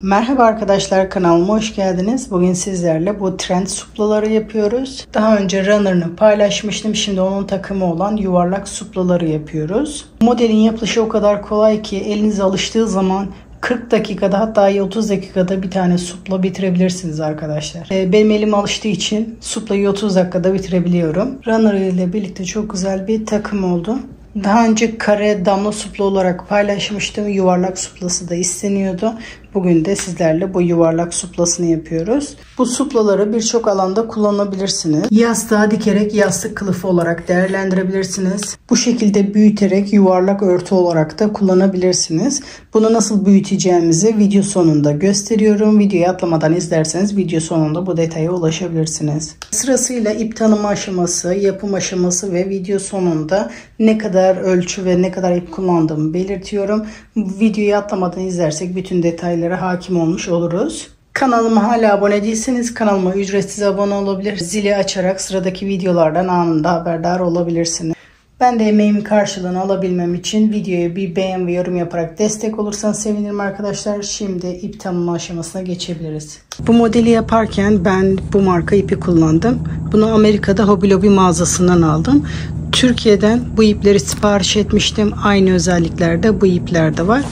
Merhaba arkadaşlar, kanalıma hoş geldiniz. Bugün sizlerle bu trend suplaları yapıyoruz. Daha önce runner'ını paylaşmıştım. Şimdi onun takımı olan yuvarlak suplaları yapıyoruz. Modelin yapılışı o kadar kolay ki elinize alıştığı zaman 40 dakikada hatta 30 dakikada bir tane supla bitirebilirsiniz arkadaşlar. Benim elim alıştığı için suplayı 30 dakikada bitirebiliyorum. Runner ile birlikte çok güzel bir takım oldu. Daha önce kare damla supla olarak paylaşmıştım. Yuvarlak suplası da isteniyordu. Bugün de sizlerle bu yuvarlak suplasını yapıyoruz. Bu suplaları birçok alanda kullanabilirsiniz. Yastığa dikerek yastık kılıfı olarak değerlendirebilirsiniz. Bu şekilde büyüterek yuvarlak örtü olarak da kullanabilirsiniz. Bunu nasıl büyüteceğimizi video sonunda gösteriyorum. Videoyu atlamadan izlerseniz video sonunda bu detaya ulaşabilirsiniz. Sırasıyla ip tanıma aşaması, yapım aşaması ve video sonunda ne kadar ölçü ve ne kadar ip kullandığımı belirtiyorum. Videoyu atlamadan izlersek bütün detaylara hakim olmuş oluruz. Kanalıma hala abone değilseniz kanalıma ücretsiz abone olabilir. Zili açarak sıradaki videolardan anında haberdar olabilirsiniz. Ben de emeğimin karşılığını alabilmem için videoya bir beğen ve yorum yaparak destek olursanız sevinirim arkadaşlar. Şimdi ip tanıma aşamasına geçebiliriz. Bu modeli yaparken ben bu marka ipi kullandım. Bunu Amerika'da Hobby Lobby mağazasından aldım. Türkiye'den bu ipleri sipariş etmiştim. Aynı özelliklerde bu ipler de var.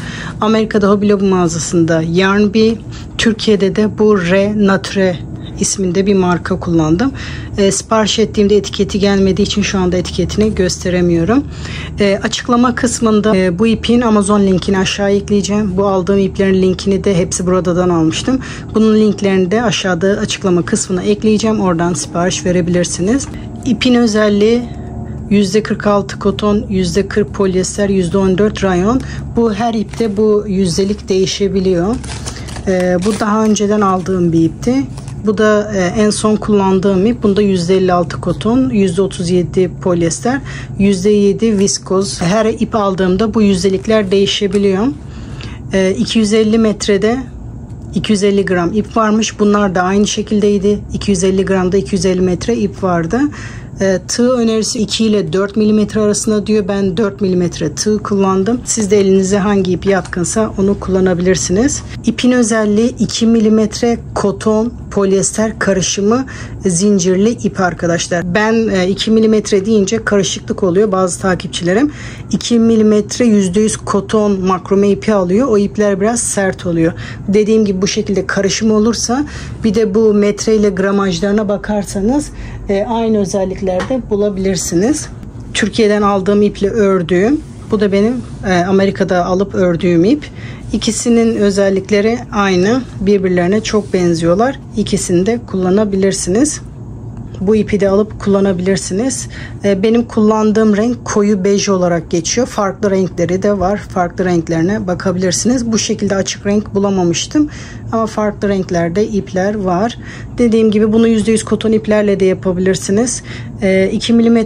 Amerika'da Hobby Lobby mağazasında Yarn Bee, Türkiye'de de bu Re Nature isminde bir marka kullandım. Sipariş ettiğimde etiketi gelmediği için şu anda etiketini gösteremiyorum. Açıklama kısmında bu ipin Amazon linkini aşağı ekleyeceğim. Bu aldığım iplerin linkini de hepsi buradan almıştım. Bunun linklerini de aşağıda açıklama kısmına ekleyeceğim. Oradan sipariş verebilirsiniz. İpin özelliği %46 koton, %40 polyester, %14 rayon. Bu her ipte bu yüzdelik değişebiliyor. Bu daha önceden aldığım bir ipti. Bu da en son kullandığım ip. Bunda %56 koton, %37 polyester, %7 viskoz. Her ip aldığımda bu yüzdelikler değişebiliyor. 250 metrede 250 gram ip varmış. Bunlar da aynı şekildeydi. 250 gramda 250 metre ip vardı. Tığ önerisi 2 ile 4 mm arasında diyor. Ben 4 mm tığ kullandım. Siz de elinize hangi ip yatkınsa onu kullanabilirsiniz. İpin özelliği 2 mm koton polyester karışımı zincirli ip arkadaşlar. Ben 2 mm deyince karışıklık oluyor bazı takipçilerim. 2 mm %100 koton makrome ipi alıyor. O ipler biraz sert oluyor. Dediğim gibi bu şekilde karışım olursa bir de bu metre ile gramajlarına bakarsanız aynı özelliklerde bulabilirsiniz. Türkiye'den aldığım iple ördüğüm. Bu da benim Amerika'da alıp ördüğüm ip. İkisinin özellikleri aynı. Birbirlerine çok benziyorlar. İkisini de kullanabilirsiniz. Bu ipi de alıp kullanabilirsiniz. Benim kullandığım renk koyu bej olarak geçiyor. Farklı renkleri de var. Farklı renklerine bakabilirsiniz. Bu şekilde açık renk bulamamıştım. Ama farklı renklerde ipler var. Dediğim gibi bunu %100 koton iplerle de yapabilirsiniz. 2 mm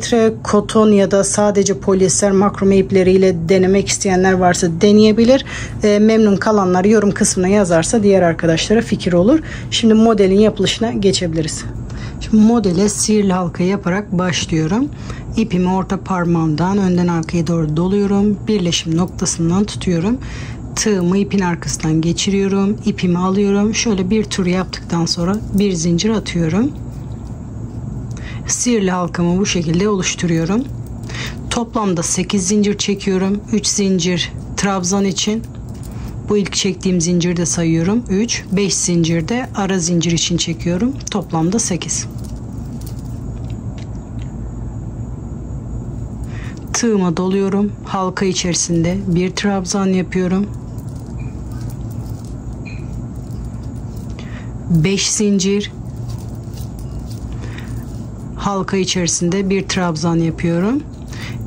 koton ya da sadece polyester makrome ipleriyle denemek isteyenler varsa deneyebilir. Memnun kalanlar yorum kısmına yazarsa diğer arkadaşlara fikir olur. Şimdi modelin yapılışına geçebiliriz. Şimdi modele sihirli halka yaparak başlıyorum. İpimi orta parmağımdan önden arkaya doğru doluyorum. Birleşim noktasından tutuyorum. Tığımı ipin arkasından geçiriyorum. İpimi alıyorum. Şöyle bir tur yaptıktan sonra bir zincir atıyorum. Sihirli halkamı bu şekilde oluşturuyorum. Toplamda 8 zincir çekiyorum. 3 zincir trabzan için. Bu ilk çektiğim zinciri de sayıyorum. 3, 5 zincir de ara zincir için çekiyorum. Toplamda 8. Tığıma doluyorum. Halka içerisinde bir trabzan yapıyorum. 5 zincir. Halka içerisinde bir trabzan yapıyorum.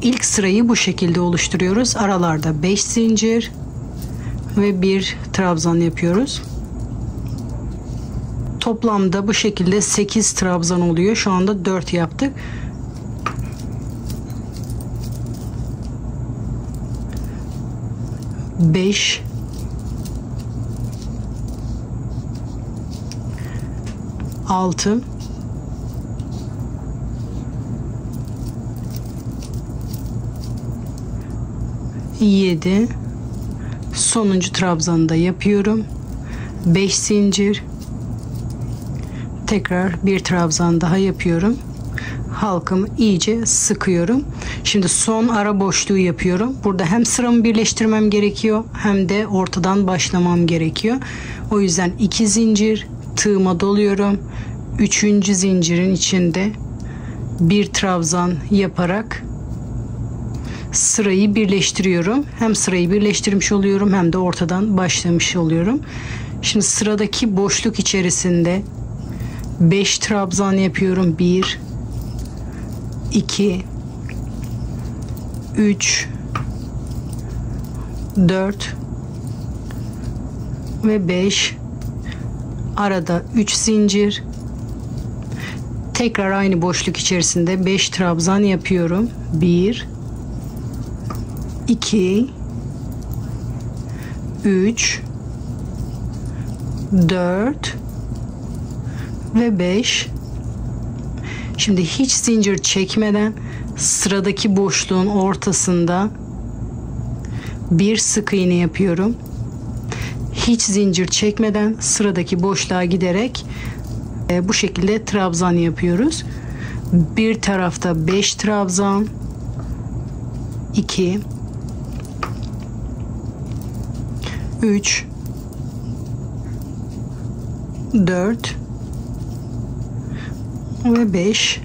İlk sırayı bu şekilde oluşturuyoruz. Aralarda 5 zincir ve bir trabzan yapıyoruz. Toplamda bu şekilde 8 trabzan oluyor. Şu anda 4 yaptık. Beş, 6, 7, sonuncu trabzanı da yapıyorum. 5 zincir, tekrar bir trabzan daha yapıyorum. Halkamı iyice sıkıyorum. Şimdi son ara boşluğu yapıyorum. Burada hem sıramı birleştirmem gerekiyor hem de ortadan başlamam gerekiyor. O yüzden 2 zincir, tığıma doluyorum. 3. zincirin içinde bir trabzan yaparak sırayı birleştiriyorum. Hem sırayı birleştirmiş oluyorum hem de ortadan başlamış oluyorum. Şimdi sıradaki boşluk içerisinde 5 trabzan yapıyorum. 1 2 3 4 ve 5. Arada 3 zincir. Tekrar aynı boşluk içerisinde 5 trabzan yapıyorum. 1 2 3 4 ve 5. Şimdi hiç zincir çekmeden sıradaki boşluğun ortasında bir sık iğne yapıyorum. Hiç zincir çekmeden sıradaki boşluğa giderek bu şekilde trabzan yapıyoruz. Bir tarafta 5 trabzan, 2 3 4 ve 5.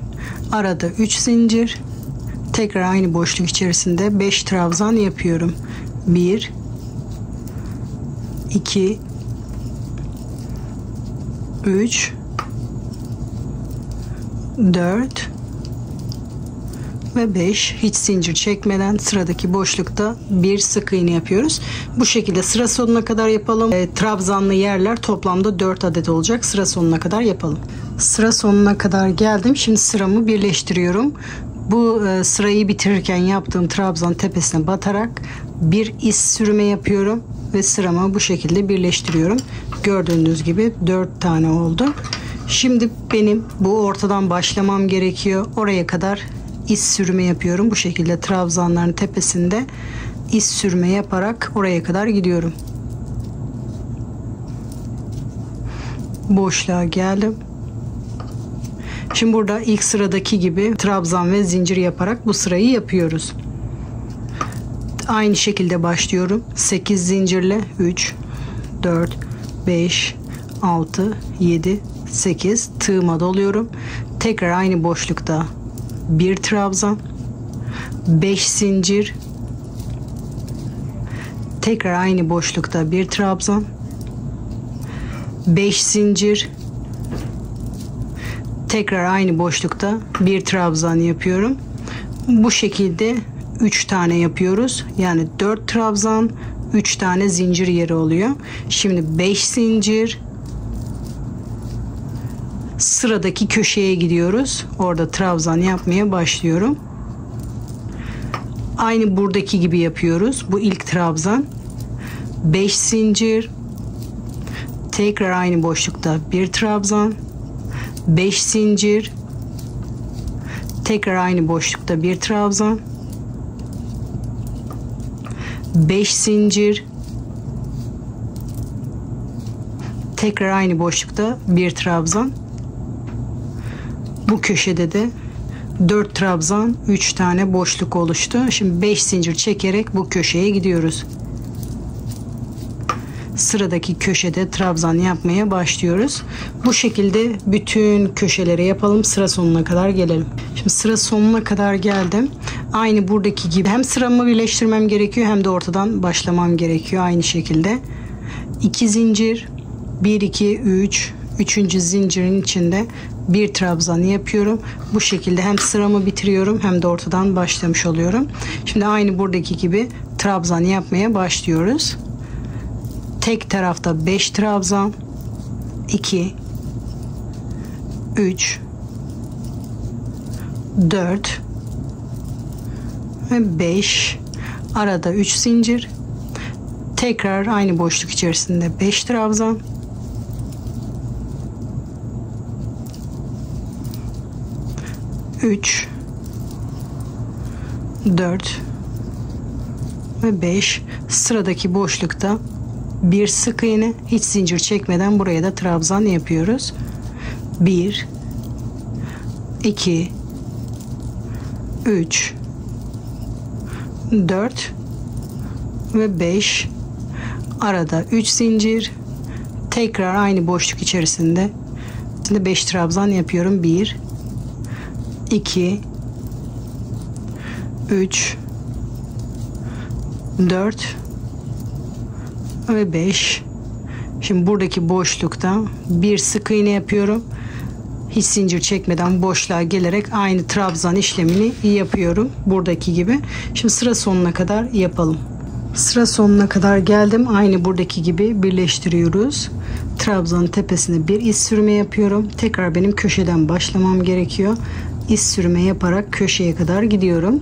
Arada 3 zincir. Tekrar aynı boşluk içerisinde 5 trabzan yapıyorum. 1 2 3 4 ve 5. Hiç zincir çekmeden sıradaki boşlukta bir sık iğne yapıyoruz. Bu şekilde sıra sonuna kadar yapalım. Trabzanlı yerler toplamda 4 adet olacak. Sıra sonuna kadar yapalım. Sıra sonuna kadar geldim. Şimdi sıramı birleştiriyorum. Bu sırayı bitirirken yaptığım trabzan tepesine batarak bir iz sürme yapıyorum ve sıramı bu şekilde birleştiriyorum. Gördüğünüz gibi 4 tane oldu. Şimdi benim bu ortadan başlamam gerekiyor. Oraya kadar iz sürme yapıyorum. Bu şekilde trabzanların tepesinde iz sürme yaparak oraya kadar gidiyorum. Boşluğa geldim. Şimdi burada ilk sıradaki gibi trabzan ve zincir yaparak bu sırayı yapıyoruz. Aynı şekilde başlıyorum. 8 zincirle 3 4 5 6 7 8 tığıma doluyorum. Tekrar aynı boşlukta bir trabzan, 5 zincir, tekrar aynı boşlukta bir trabzan, 5 zincir, tekrar aynı boşlukta bir trabzan yapıyorum. Bu şekilde 3 tane yapıyoruz. Yani 4 trabzan, 3 tane zincir yeri oluyor. Şimdi 5 zincir, sıradaki köşeye gidiyoruz. Orada trabzan yapmaya başlıyorum. Aynı buradaki gibi yapıyoruz. Bu ilk trabzan. 5 zincir. Tekrar aynı boşlukta bir trabzan. 5 zincir. Tekrar aynı boşlukta bir trabzan. 5 zincir. Tekrar aynı boşlukta bir trabzan. Bu köşede de 4 trabzan, 3 tane boşluk oluştu. Şimdi 5 zincir çekerek bu köşeye gidiyoruz. Sıradaki köşede trabzan yapmaya başlıyoruz. Bu şekilde bütün köşeleri yapalım. Sıra sonuna kadar gelelim. Şimdi sıra sonuna kadar geldim. Aynı buradaki gibi hem sıramı birleştirmem gerekiyor hem de ortadan başlamam gerekiyor. Aynı şekilde 2 zincir, 1 2 3 3. zincirin içinde bir trabzan yapıyorum. Bu şekilde hem sıramı bitiriyorum hem de ortadan başlamış oluyorum. Şimdi aynı buradaki gibi trabzan yapmaya başlıyoruz. Tek tarafta 5 trabzan, 2 3 4 ve 5. Arada 3 zincir. Tekrar aynı boşluk içerisinde 5 trabzan. 3 4 ve 5. Sıradaki boşlukta bir sık iğne, hiç zincir çekmeden buraya da trabzan yapıyoruz. 1 2 3 4 ve 5, arada 3 zincir, tekrar aynı boşluk içerisinde 5 trabzan yapıyorum. 1 2 3 4 ve 5. Şimdi buradaki boşlukta bir sık iğne yapıyorum. Hiç zincir çekmeden boşluğa gelerek aynı trabzan işlemini yapıyorum buradaki gibi. Şimdi sıra sonuna kadar yapalım. Sıra sonuna kadar geldim. Aynı buradaki gibi birleştiriyoruz. Trabzanın tepesine bir iz sürme yapıyorum. Tekrar benim köşeden başlamam gerekiyor. İz sürme yaparak köşeye kadar gidiyorum.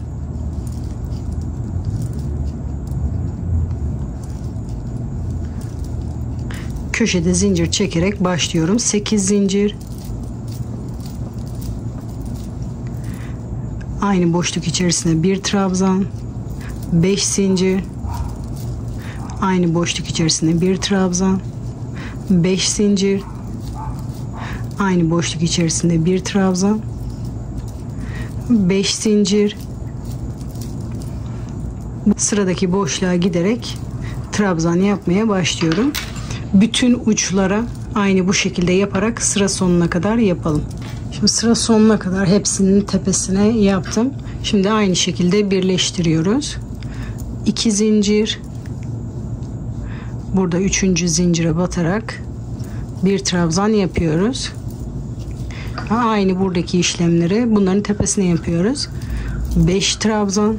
Köşede zincir çekerek başlıyorum. 8 zincir. Aynı boşluk içerisine bir trabzan. 5 zincir. Aynı boşluk içerisine bir trabzan. 5 zincir. Aynı boşluk içerisinde bir trabzan. 5 zincir. Sıradaki boşluğa giderek trabzan yapmaya başlıyorum. Bütün uçlara aynı bu şekilde yaparak sıra sonuna kadar yapalım. Şimdi sıra sonuna kadar hepsinin tepesine yaptım. Şimdi aynı şekilde birleştiriyoruz. 2 zincir. Burada 3. zincire batarak bir trabzan yapıyoruz. Aynı buradaki işlemleri bunların tepesine yapıyoruz. 5 trabzan.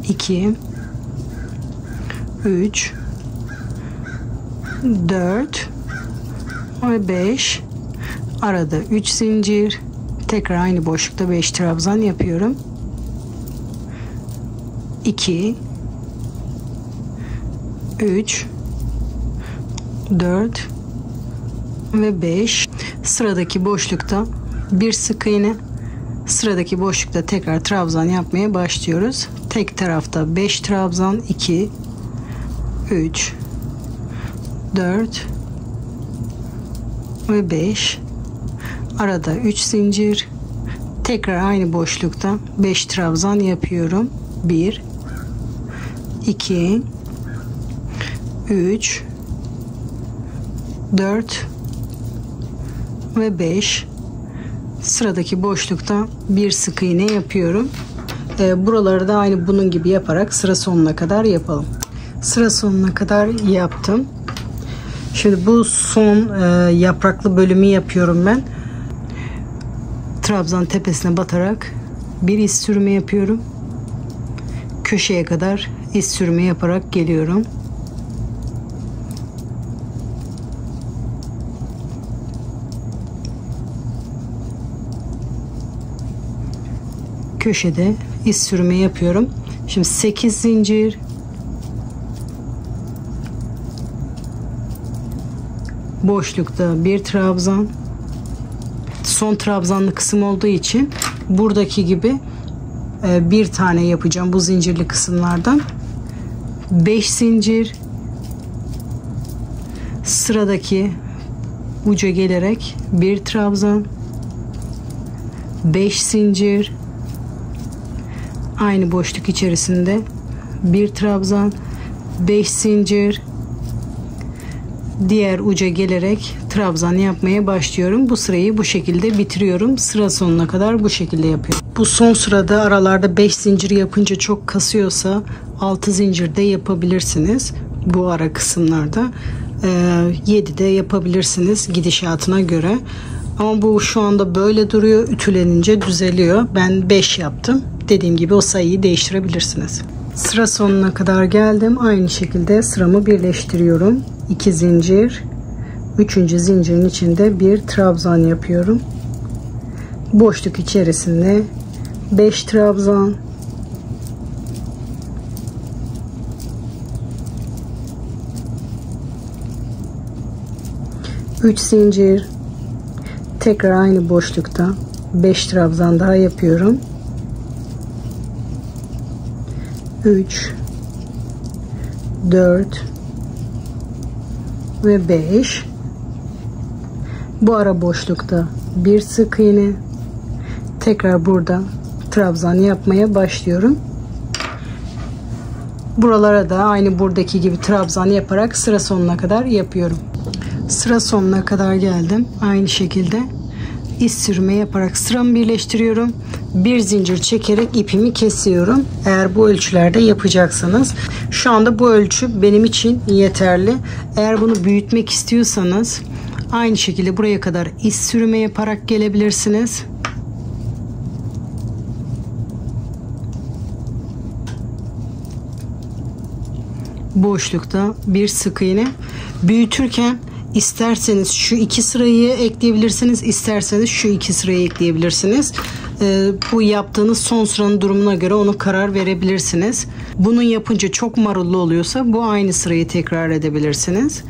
2 3 4 ve 5, arada 3 zincir, tekrar aynı boşlukta 5 trabzan yapıyorum. 2 3 4 ve 5. Sıradaki boşlukta bir sık iğne, sıradaki boşlukta tekrar trabzan yapmaya başlıyoruz. Tek tarafta 5 trabzan, 2 3 4 ve 5, arada 3 zincir, tekrar aynı boşlukta 5 trabzan yapıyorum. 1 2 3 4 ve 5. Sıradaki boşlukta bir sık iğne yapıyorum. Buraları da aynı bunun gibi yaparak sıra sonuna kadar yapalım. Sıra sonuna kadar yaptım. Şimdi bu son yapraklı bölümü yapıyorum ben. Trabzan tepesine batarak bir iz sürme yapıyorum. Köşeye kadar iz sürme yaparak geliyorum. Köşede iz sürme yapıyorum. Şimdi 8 zincir. Boşlukta bir trabzan. Son trabzanlı kısım olduğu için buradaki gibi bir tane yapacağım bu zincirli kısımlardan. 5 zincir. Sıradaki uca gelerek bir trabzan. 5 zincir. Aynı boşluk içerisinde bir trabzan. 5 zincir. Diğer uca gelerek trabzan yapmaya başlıyorum. Bu sırayı bu şekilde bitiriyorum. Sıra sonuna kadar bu şekilde yapıyorum. Bu son sırada aralarda 5 zincir yapınca çok kasıyorsa 6 zincir de yapabilirsiniz. Bu ara kısımlarda 7 de yapabilirsiniz gidişatına göre. Ama bu şu anda böyle duruyor. Ütülenince düzeliyor. Ben 5 yaptım. Dediğim gibi o sayıyı değiştirebilirsiniz. Sıra sonuna kadar geldim. Aynı şekilde sıramı birleştiriyorum. 2 zincir. 3. zincirin içinde bir trabzan yapıyorum. Boşluk içerisinde 5 trabzan. 3 zincir. Tekrar aynı boşlukta 5 trabzan daha yapıyorum. 3, 4 ve 5. Bu ara boşlukta bir sık iğne. Tekrar burada trabzan yapmaya başlıyorum. Buralara da aynı buradaki gibi trabzan yaparak sıra sonuna kadar yapıyorum. Sıra sonuna kadar geldim. Aynı şekilde iz sürme yaparak sıramı birleştiriyorum. Bir zincir çekerek ipimi kesiyorum. Eğer bu ölçülerde yapacaksanız. Şu anda bu ölçü benim için yeterli. Eğer bunu büyütmek istiyorsanız aynı şekilde buraya kadar iz sürme yaparak gelebilirsiniz. Boşlukta bir sık iğne. Büyütürken isterseniz şu iki sırayı ekleyebilirsiniz, isterseniz şu iki sırayı ekleyebilirsiniz. Bu yaptığınız son sıranın durumuna göre onu karar verebilirsiniz. Bunu yapınca çok marullu oluyorsa bu aynı sırayı tekrar edebilirsiniz.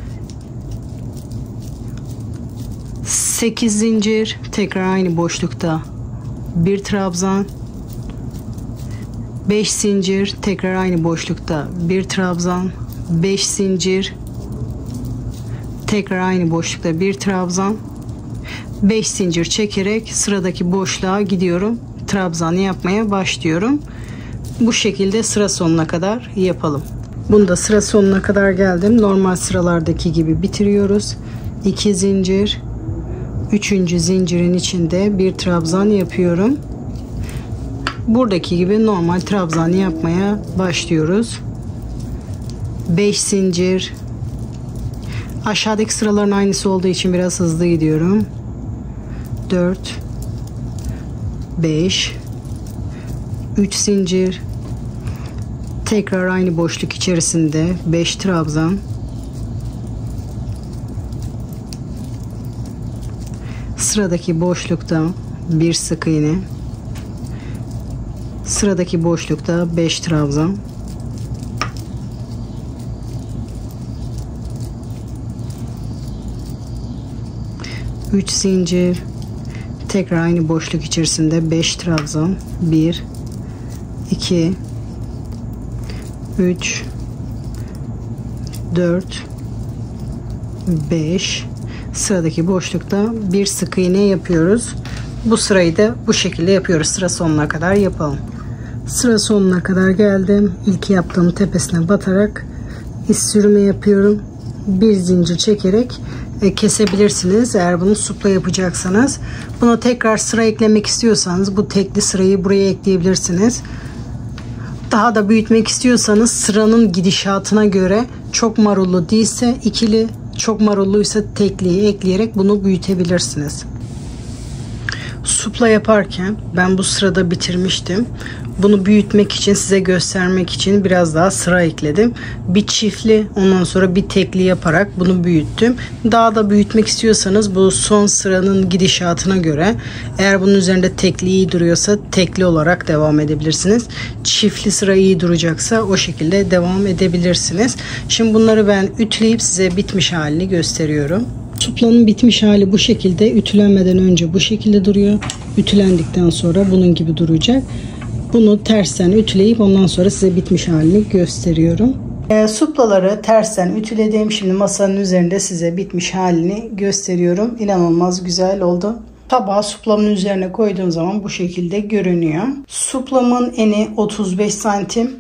8 zincir, tekrar aynı boşlukta bir trabzan. 5 zincir, tekrar aynı boşlukta bir trabzan. 5 zincir, tekrar aynı boşlukta bir trabzan. 5 zincir çekerek sıradaki boşluğa gidiyorum. Trabzan yapmaya başlıyorum. Bu şekilde sıra sonuna kadar yapalım. Bunu da sıra sonuna kadar geldim. Normal sıralardaki gibi bitiriyoruz. 2 zincir, 3. zincirin içinde bir trabzan yapıyorum. Buradaki gibi normal trabzan yapmaya başlıyoruz. 5 zincir. Aşağıdaki sıraların aynısı olduğu için biraz hızlı gidiyorum. 4, 5, 3 zincir. Tekrar aynı boşluk içerisinde 5 trabzan. Sıradaki boşlukta bir sık iğne. Sıradaki boşlukta 5 trabzan. Üç zincir. Tekrar aynı boşluk içerisinde 5 trabzan. 1, 2, 3, 4, 5. Sıradaki boşlukta bir sık iğne yapıyoruz. Bu sırayı da bu şekilde yapıyoruz. Sıra sonuna kadar yapalım. Sıra sonuna kadar geldim. İlk yaptığım tepesine batarak iz sürme yapıyorum. Bir zincir çekerek kesebilirsiniz eğer bunu supla yapacaksanız. Buna tekrar sıra eklemek istiyorsanız bu tekli sırayı buraya ekleyebilirsiniz. Daha da büyütmek istiyorsanız sıranın gidişatına göre çok marullu değilse ikili, çok marulluysa tekliyi ekleyerek bunu büyütebilirsiniz. Supla yaparken ben bu sırada bitirmiştim. Bunu büyütmek için, size göstermek için biraz daha sıra ekledim. Bir çiftli, ondan sonra bir tekli yaparak bunu büyüttüm. Daha da büyütmek istiyorsanız bu son sıranın gidişatına göre, eğer bunun üzerinde tekli iyi duruyorsa tekli olarak devam edebilirsiniz. Çiftli sıra iyi duracaksa o şekilde devam edebilirsiniz. Şimdi bunları ben ütüleyip size bitmiş halini gösteriyorum. Suplanın bitmiş hali bu şekilde. Ütülenmeden önce bu şekilde duruyor. Ütülendikten sonra bunun gibi duracak. Bunu tersten ütüleyip ondan sonra size bitmiş halini gösteriyorum. Suplaları tersten ütüledim. Şimdi masanın üzerinde size bitmiş halini gösteriyorum. İnanılmaz güzel oldu. Tabağı suplamın üzerine koyduğum zaman bu şekilde görünüyor. Suplamın eni 35 santim.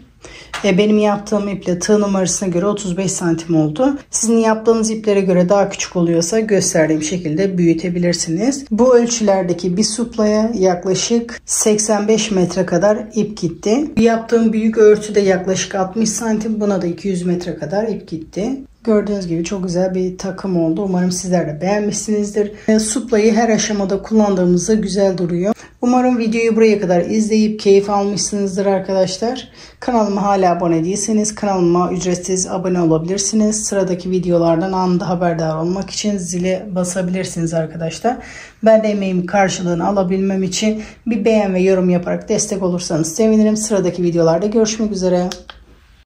Benim yaptığım iple tığ numarasına göre 35 santim oldu. Sizin yaptığınız iplere göre daha küçük oluyorsa gösterdiğim şekilde büyütebilirsiniz. Bu ölçülerdeki bir suplaya yaklaşık 85 metre kadar ip gitti. Yaptığım büyük örtü de yaklaşık 60 santim. Buna da 200 metre kadar ip gitti. Gördüğünüz gibi çok güzel bir takım oldu. Umarım sizler de beğenmişsinizdir. Suplayı her aşamada kullandığımızda güzel duruyor. Umarım videoyu buraya kadar izleyip keyif almışsınızdır arkadaşlar. Kanalıma hala abone değilseniz kanalıma ücretsiz abone olabilirsiniz. Sıradaki videolardan anında haberdar olmak için zile basabilirsiniz arkadaşlar. Ben de emeğimin karşılığını alabilmem için bir beğen ve yorum yaparak destek olursanız sevinirim. Sıradaki videolarda görüşmek üzere.